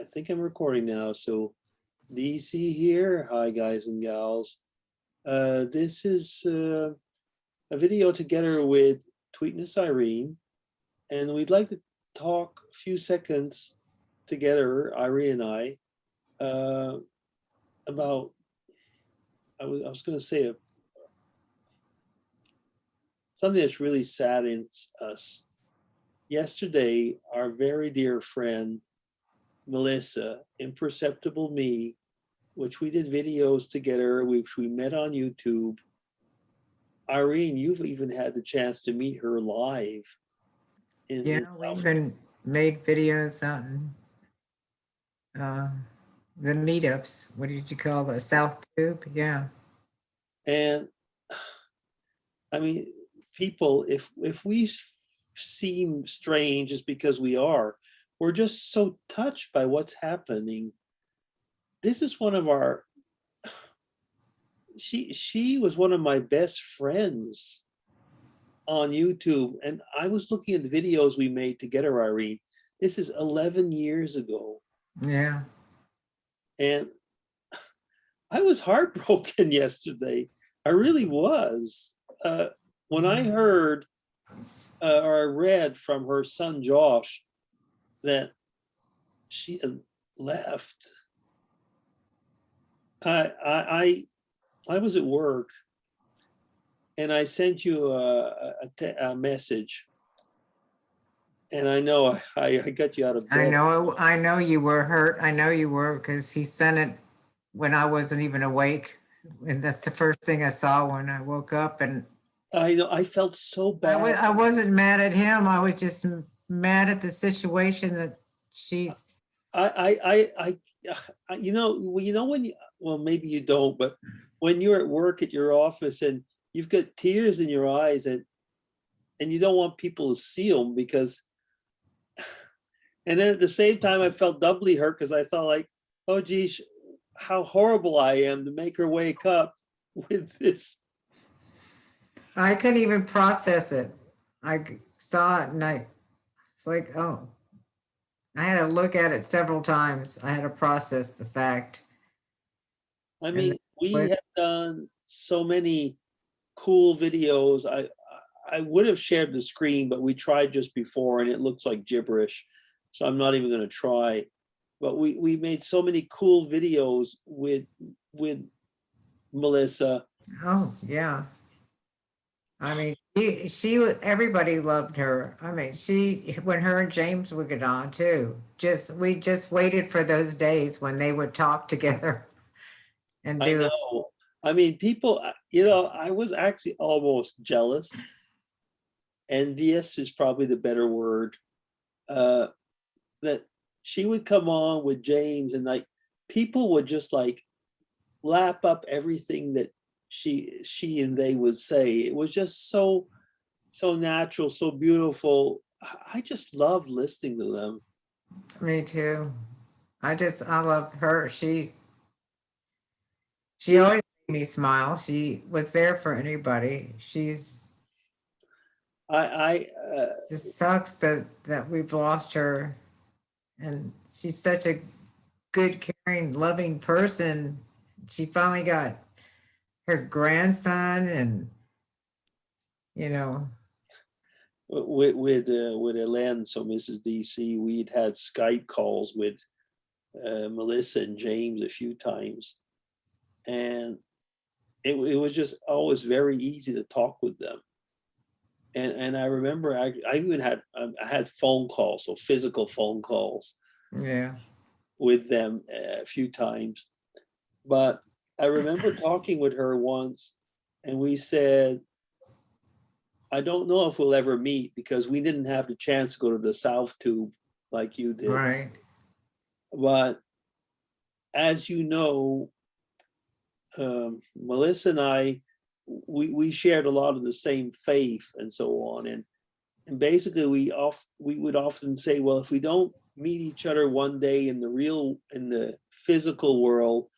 think I'm recording now. So DC here. Hi, guys and gals. This is a video together with Tweetness Irene, and we'd like to talk a few seconds together, Irene and I, about, I was going to say something that's really saddens us. Yesterday, our very dear friend, Melissa, Imperceptibleme, which we did videos together, which we met on YouTube. Irene, you've even had the chance to meet her live. Yeah, we even made videos out in the meetups. What did you call it? South Tube? Yeah. And I mean, people, if we seem strange, it's because we are. We're just so touched by what's happening. This is one of our, she was one of my best friends on YouTube. And I was looking at the videos we made together, Irene. This is 11 years ago. Yeah. And I was heartbroken yesterday. I really was. When I heard or I read from her son, Josh, that she had left, I was at work and I sent you a message. And I know I got you out of bed. I know you were hurt. I know you were, because he sent it when I wasn't even awake. And that's the first thing I saw when I woke up. And I know, I felt so bad. I wasn't mad at him. I was just mad at the situation that she's. You know when you, well, maybe you don't, but when you're at work at your office and you've got tears in your eyes and you don't want people to see them because, and then at the same time I felt doubly hurt because I thought like, oh geez, how horrible I am to make her wake up with this. I couldn't even process it. I saw it and it's like, oh, I had to look at it several times. I had to process the fact. I mean, we have done so many cool videos. I would have shared the screen, but we tried just before and it looks like gibberish. So I'm not even going to try. But we made so many cool videos with Melissa. Oh, yeah. I mean, everybody loved her. I mean, when her and James would get on too, we just waited for those days when they would talk together and do. I know. I mean, people, I was actually almost jealous. Envious is probably the better word. That she would come on with James and like people would just like lap up everything that she and they would say. It was just so natural, so beautiful. I just loved listening to them. Me too. I love her. She always made me smile. She was there for anybody. Just sucks that we've lost her. And she's such a good, caring, loving person. She finally got her grandson, and with Elaine, so Mrs. DC, we'd had Skype calls with Melissa and James a few times, and it was just always very easy to talk with them. And I remember I even had phone calls, so physical phone calls, yeah, with them a few times. But I remember talking with her once, and we said, I don't know if we'll ever meet because we didn't have the chance to go to the South Tube like you did. Right. But as you know, Melissa and I, we shared a lot of the same faith and so on. And basically we would often say, well, if we don't meet each other one day in the physical world,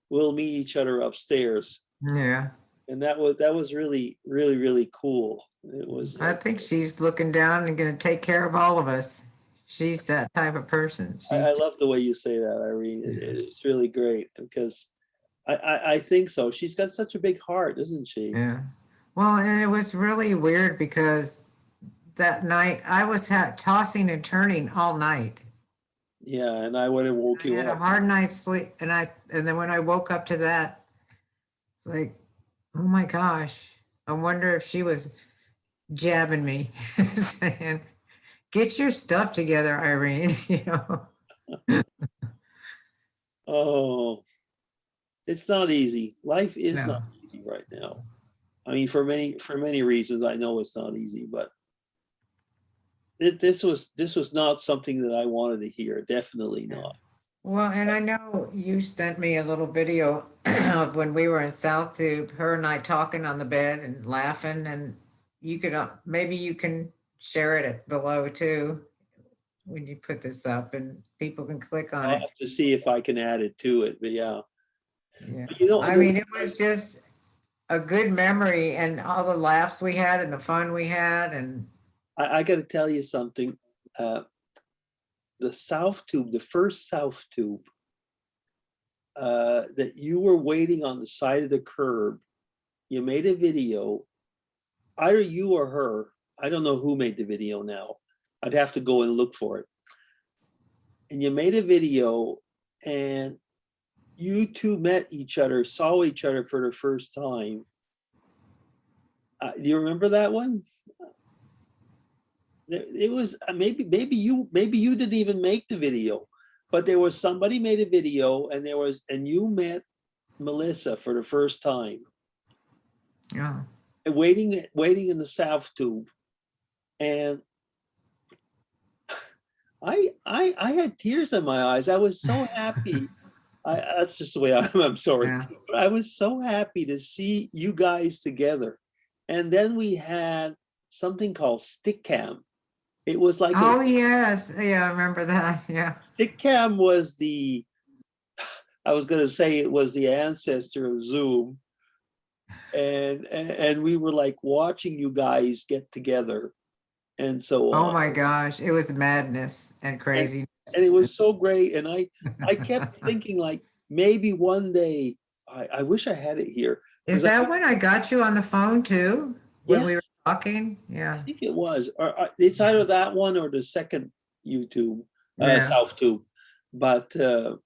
we'll meet each other upstairs. Yeah. And that was really, really, really cool. It was. I think she's looking down and going to take care of all of us. She's that type of person. I love the way you say that, Irene. It's really great because I think so. She's got such a big heart, doesn't she? Yeah. Well, and it was really weird because that night I was tossing and turning all night. Yeah, and I would have woke I you had a up. hard night's sleep, and then when I woke up to that, it's like, oh my gosh, I wonder if she was jabbing me, saying, "Get your stuff together, Irene." Oh, it's not easy. Life is not No. easy right now. I mean, for many reasons, I know it's not easy, but this was not something that I wanted to hear. Definitely Yeah. not. Well, and I know you sent me a little video of when we were in South Tube, her and I talking on the bed and laughing, and you could maybe you can share it below too when you put this up, and people can click on I'll it. have to see if I can add it to it. But yeah, Yeah, but you know, I mean, it was just a good memory, and all the laughs we had and the fun we had, and I got to tell you something. Uh, the South Tube, the first South Tube, that you were waiting on the side of the curb. You made a video, either you or her. I don't know who made the video now. I'd have to go and look for it. And you made a video, and you two met each other, saw each other for the first time. Do you remember that one? It was maybe you didn't even make the video, but there was somebody made a video, and you met Melissa for the first time, yeah. waiting in the South Tube, and I had tears in my eyes. I was so happy. That's just the way I am. I'm sorry, Yeah. but I was so happy to see you guys together. And then we had something called stick cam. It was like Oh yes, yeah, I remember that. Yeah. stick cam was I was going to say it was the ancestor of Zoom, and we were like watching you guys get together and so Oh on. my gosh, it was madness and And, craziness. and it was so great. And I kept thinking, like, maybe one day, I wish I had it here. Is Because that when I got you on the phone too? When yeah, we were talking? I Yeah. think it was. It's either that one or the second YouTube, Yeah. South Tube. But the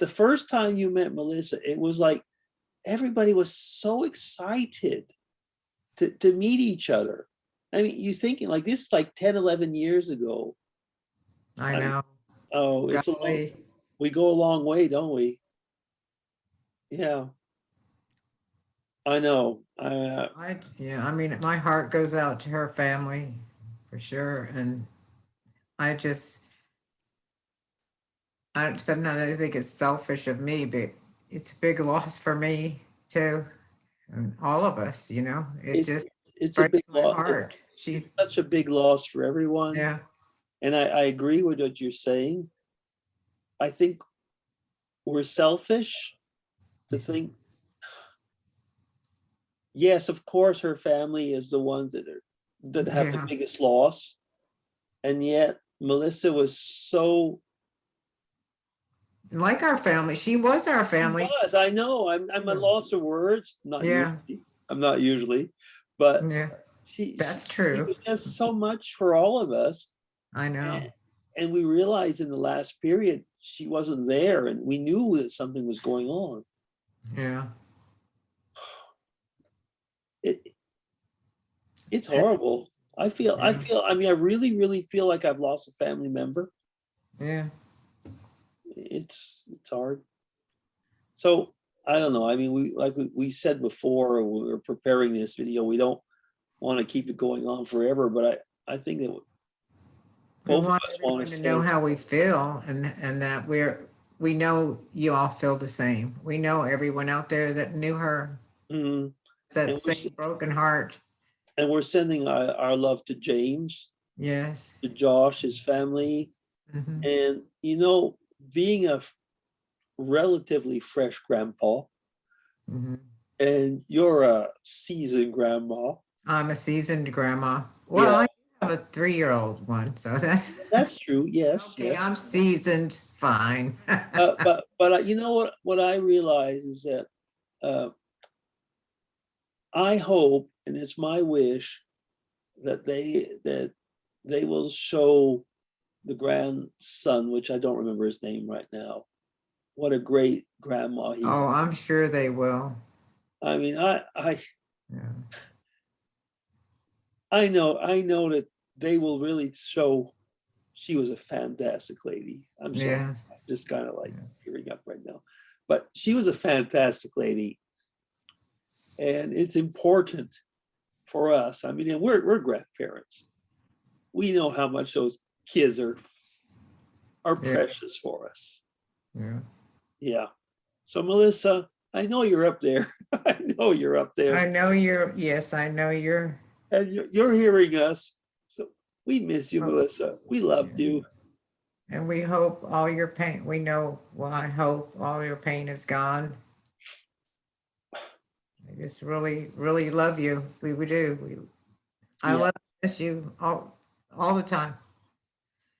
first time you met Melissa, it was like everybody was so excited to meet each other. I mean, you thinking like this is like 10, 11 years ago. I I mean, know. oh, Golly. we go a long way, don't we? Yeah, I know. Yeah, I mean, my heart goes out to her family for sure. And I just, sometimes I think it's selfish of me, but it's a big loss for me too. And all of us, it It, just it's a breaks big my loss. heart. It's such a big loss for everyone. Yeah, And I agree with what you're saying. I think we're selfish to think, yes, of course, her family is the ones that have the yeah. biggest loss. And yet Melissa was so Like our family. She was our she family. was, I know, I'm a loss of words, not Yeah, usually. I'm not usually, but yeah. she she, That's she true. was just so much for all of us. I know. And we realized in the last period she wasn't there, and we knew that something was going on. Yeah. It it's horrible. Yeah. I mean, I really, really feel like I've lost a family member. Yeah. It's hard. So I don't know. I mean, we said before when we were preparing this video, we don't want to keep it going on forever, but I think that We both of want us want everyone to to know say, how we feel, and that we know you all feel the same. We know everyone out there that knew her. mm, It's that and same broken heart. we're sending our love to James, Yes. to Josh, his family, Hmm. and being a relatively fresh grandpa, Hmm. and you're a seasoned grandma. I'm a seasoned grandma. Well, Yeah, I have a 3-year-old one, so that's That's true. Yes, okay. yes. I'm seasoned, fine. But you know what I realize is that uh, I hope, and it's my wish, that they will show the grandson, which I don't remember his name right now, what a great grandma he had. Oh, I'm sure they will. I mean, Yeah. I know that they will really show she was a fantastic lady. I'm sorry, Yes. I'm just kind of like Yeah. tearing up right now, but she was a fantastic lady, and it's important for us. I mean, and we're grandparents. We know how much those kids are Yeah. precious for us. Yeah. Yeah. So Melissa, I know you're up there. I know you're up there, I know yes, I know you're. and you're hearing us. So we miss you, Oh, Melissa. We loved yeah. you. And we hope all your pain, we know, well, I hope all your pain is gone. I just really, really love you. We do. I Yeah. love miss you all the time.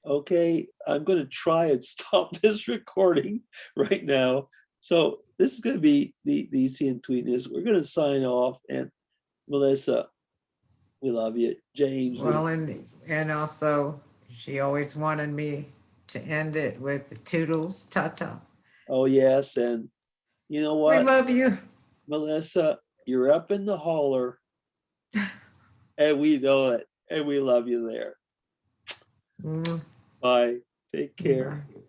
Okay. I'm going to try and stop this recording right now. So this is going to be the DC and Tweetness. We're going to sign off. And Melissa, we love you. James, we love Well, and also she always wanted me to end it with toodles, ta-ta. Oh, yes. And you know We what, love you. Melissa, you're up in the holler, and we know it, and we love you there. Mm, Bye. Take care. bye.